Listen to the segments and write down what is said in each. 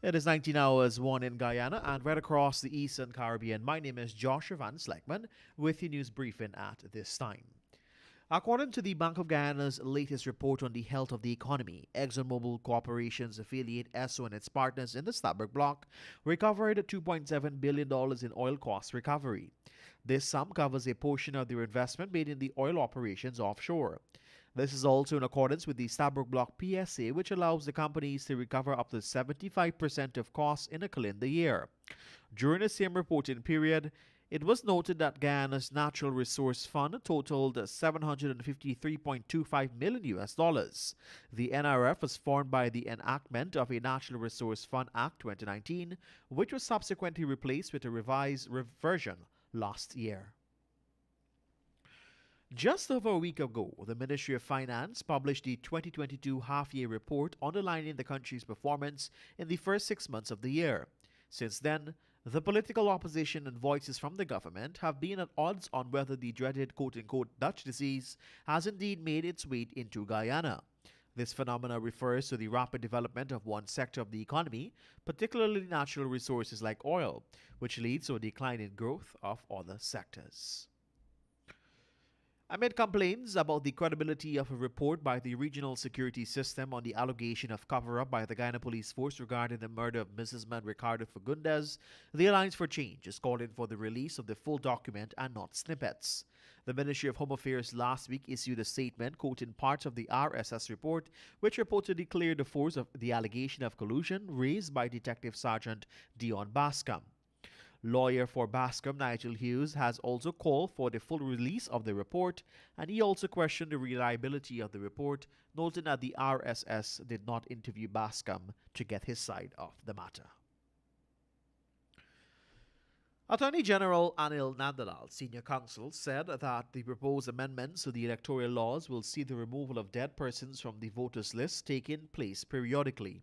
It is 19 hours, 1 in Guyana and right across the Eastern Caribbean. My name is Joshua Van Sleckman with your news briefing at this time. According to the Bank of Guyana's latest report on the health of the economy, ExxonMobil Corporation's affiliate ESSO and its partners in the Stabroek block recovered $2.7 billion in oil cost recovery. This sum covers a portion of their investment made in the oil operations offshore. This is also in accordance with the Stabroek Block PSA, which allows the companies to recover up to 75% of costs in a calendar year. During the same reporting period, it was noted that Guyana's Natural Resource Fund totaled $753.25 million US dollars. The NRF was formed by the enactment of a Natural Resource Fund Act 2019, which was subsequently replaced with a revised version last year. Just over a week ago, the Ministry of Finance published the 2022 half-year report underlining the country's performance in the first 6 months of the year. Since then, the political opposition and voices from the government have been at odds on whether the dreaded quote-unquote Dutch disease has indeed made its way into Guyana. This phenomena refers to the rapid development of one sector of the economy, particularly natural resources like oil, which leads to a decline in growth of other sectors. Amid complaints about the credibility of a report by the Regional Security System on the allegation of cover-up by the Guyana Police Force regarding the murder of businessman Ricardo Fagundes, the Alliance for Change is calling for the release of the full document and not snippets. The Ministry of Home Affairs last week issued a statement quoting parts of the RSS report, which reportedly cleared the force of the allegation of collusion raised by Detective Sergeant Dion Bascom. Lawyer for Bascom, Nigel Hughes, has also called for the full release of the report, and he also questioned the reliability of the report, noting that the RSS did not interview Bascom to get his side of the matter. Attorney General Anil Nandalal, senior counsel, said that the proposed amendments to the electoral laws will see the removal of dead persons from the voters' list taking place periodically.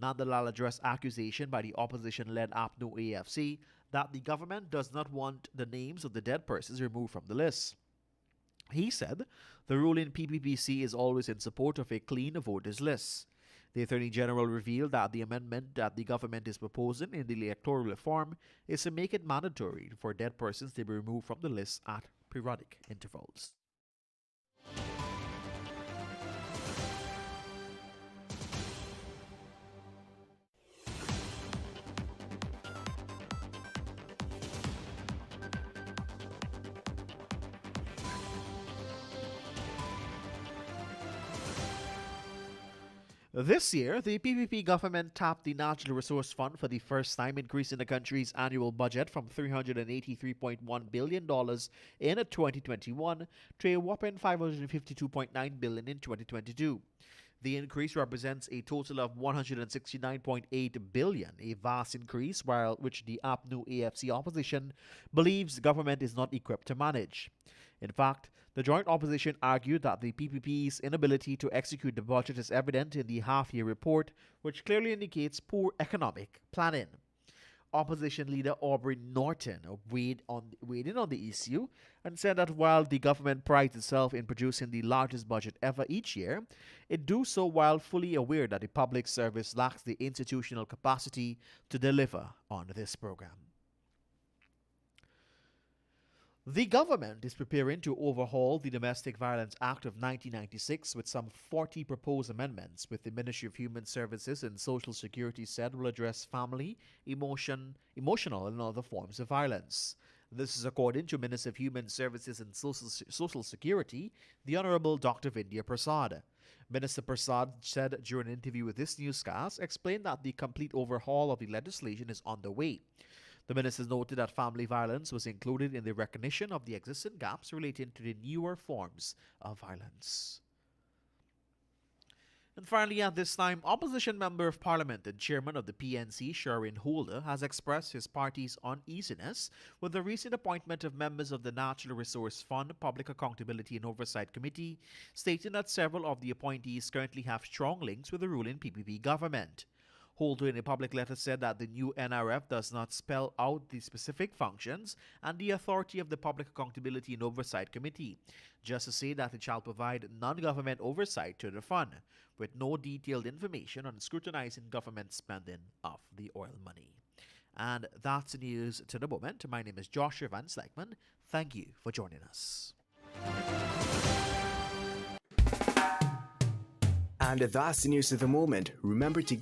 Nandalal addressed accusation by the opposition-led APNO AFC that the government does not want the names of the dead persons removed from the list. He said the ruling PPPC is always in support of a clean voters list. The Attorney General revealed that the amendment that the government is proposing in the electoral reform is to make it mandatory for dead persons to be removed from the list at periodic intervals. This year, the PPP government tapped the Natural Resource Fund for the first time, increasing the country's annual budget from $383.1 billion in 2021 to a whopping $552.9 billion in 2022. The increase represents a total of $169.8 billion, a vast increase which the APNO AFC opposition believes the government is not equipped to manage. In fact, the joint opposition argued that the PPP's inability to execute the budget is evident in the half-year report, which clearly indicates poor economic planning. Opposition leader Aubrey Norton weighed in on the issue and said that while the government prides itself in producing the largest budget ever each year, it do so while fully aware that the public service lacks the institutional capacity to deliver on this program. The government is preparing to overhaul the Domestic Violence Act of 1996 with some 40 proposed amendments, with the Ministry of Human Services and Social Security said will address family, emotional and other forms of violence. This is according to Minister of Human Services and Social Security, the Honorable Dr. Vindhya Prasad. Minister Prasad said during an interview with this newscast, explained that the complete overhaul of the legislation is on the way. The minister noted that family violence was included in the recognition of the existing gaps relating to the newer forms of violence. And finally, at this time, opposition member of parliament and chairman of the PNC, Sherwin Holder, has expressed his party's uneasiness with the recent appointment of members of the Natural Resource Fund Public Accountability and Oversight Committee, stating that several of the appointees currently have strong links with the ruling PPP government. Holder in a public letter said that the new NRF does not spell out the specific functions and the authority of the Public Accountability and Oversight Committee, just to say that it shall provide non-government oversight to the fund, with no detailed information on scrutinizing government spending of the oil money. And that's the news to the moment. My name is Joshua Van Slegman. Thank you for joining us. And that's the news of the moment. Remember to